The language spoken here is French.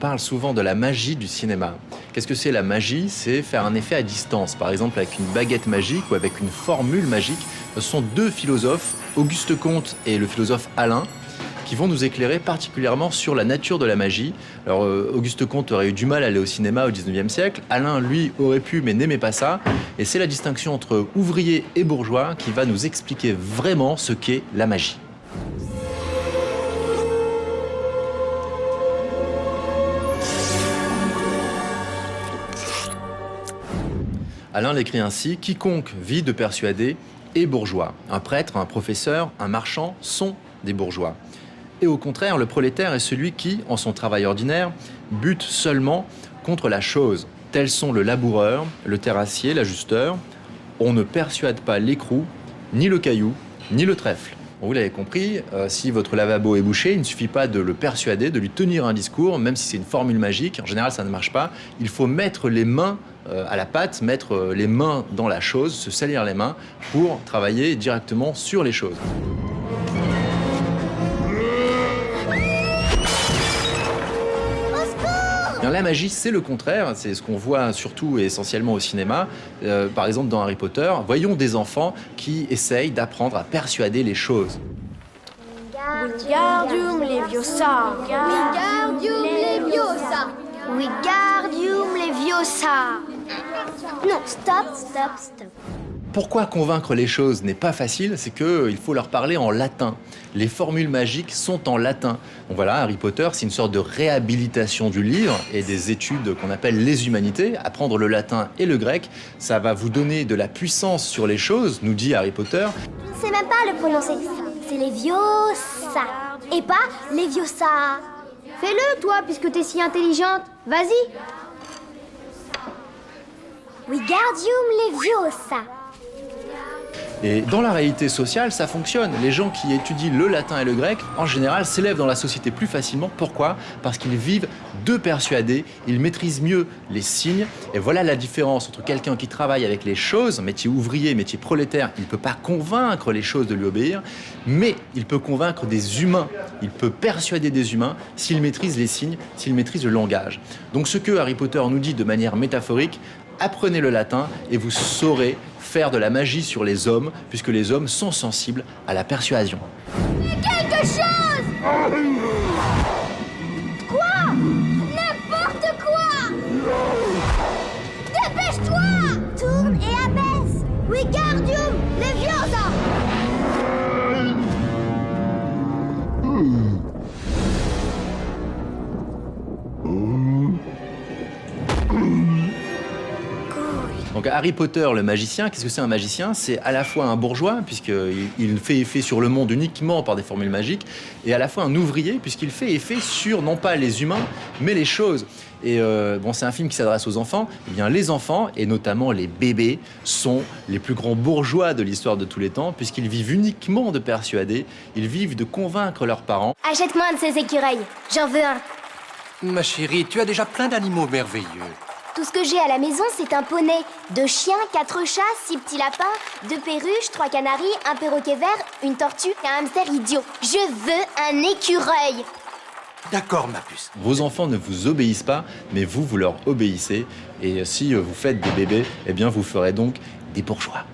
parle souvent de la magie du cinéma. Qu'est-ce que c'est la magie? C'est faire un effet à distance, par exemple avec une baguette magique ou avec une formule magique. Ce sont deux philosophes, Auguste Comte et le philosophe Alain, qui vont nous éclairer particulièrement sur la nature de la magie. Alors, Auguste Comte aurait eu du mal à aller au cinéma au 19e siècle. Alain, lui, aurait pu, mais n'aimait pas ça. Et c'est la distinction entre ouvrier et bourgeois qui va nous expliquer vraiment ce qu'est la magie. Alain l'écrit ainsi: quiconque vit de persuader est bourgeois. Un prêtre, un professeur, un marchand sont des bourgeois. Et au contraire, le prolétaire est celui qui, en son travail ordinaire, bute seulement contre la chose. Tels sont le laboureur, le terrassier, l'ajusteur. On ne persuade pas l'écrou, ni le caillou, ni le trèfle. Bon, vous l'avez compris, si votre lavabo est bouché, il ne suffit pas de le persuader, de lui tenir un discours, même si c'est une formule magique. En général, ça ne marche pas. Il faut mettre les mains à la pâte, mettre les mains dans la chose, se salir les mains pour travailler directement sur les choses. La magie, c'est le contraire, c'est ce qu'on voit surtout et essentiellement au cinéma. Par exemple, dans Harry Potter, voyons des enfants qui essayent d'apprendre à persuader les choses. Wingardium Leviosa. Wingardium Leviosa. Wingardium Leviosa. Non, stop. Pourquoi convaincre les choses n'est pas facile? C'est qu'il faut leur parler en latin. Les formules magiques sont en latin. Donc voilà, Harry Potter, c'est une sorte de réhabilitation du livre et des études qu'on appelle les humanités. Apprendre le latin et le grec, ça va vous donner de la puissance sur les choses, nous dit Harry Potter. Je ne sais même pas le prononcer. C'est Leviosa. Et pas Leviosa. Fais-le, toi, puisque t'es si intelligente. Vas-y. Wingardium Leviosa. Et dans la réalité sociale, ça fonctionne. Les gens qui étudient le latin et le grec, en général, s'élèvent dans la société plus facilement. Pourquoi? Parce qu'ils vivent de persuader, ils maîtrisent mieux les signes. Et voilà la différence entre quelqu'un qui travaille avec les choses, métier ouvrier, métier prolétaire, il ne peut pas convaincre les choses de lui obéir, mais il peut convaincre des humains. Il peut persuader des humains s'il maîtrise les signes, s'il maîtrise le langage. Donc ce que Harry Potter nous dit de manière métaphorique, apprenez le latin et vous saurez faire de la magie sur les hommes, puisque les hommes sont sensibles à la persuasion. Quelque chose! Quoi? N'importe quoi! Dépêche-toi! Tourne et abaisse! Wingardium Leviosa! Donc Harry Potter, le magicien, qu'est-ce que c'est un magicien? C'est à la fois un bourgeois, puisqu'il fait effet sur le monde uniquement par des formules magiques, et à la fois un ouvrier, puisqu'il fait effet sur, non pas les humains, mais les choses. Et bon, c'est un film qui s'adresse aux enfants. Eh bien, les enfants, et notamment les bébés, sont les plus grands bourgeois de l'histoire de tous les temps, puisqu'ils vivent uniquement de persuader, ils vivent de convaincre leurs parents. Achète-moi un de ces écureuils. J'en veux un. Ma chérie, tu as déjà plein d'animaux merveilleux. Tout ce que j'ai à la maison, c'est un poney. 2 chiens, 4 chats, 6 petits lapins, 2 perruches, 3 canaris, un perroquet vert, une tortue et un hamster idiot. Je veux un écureuil. D'accord, ma puce. Vos enfants ne vous obéissent pas, mais vous leur obéissez. Et si vous faites des bébés, eh bien, vous ferez donc des bourgeois.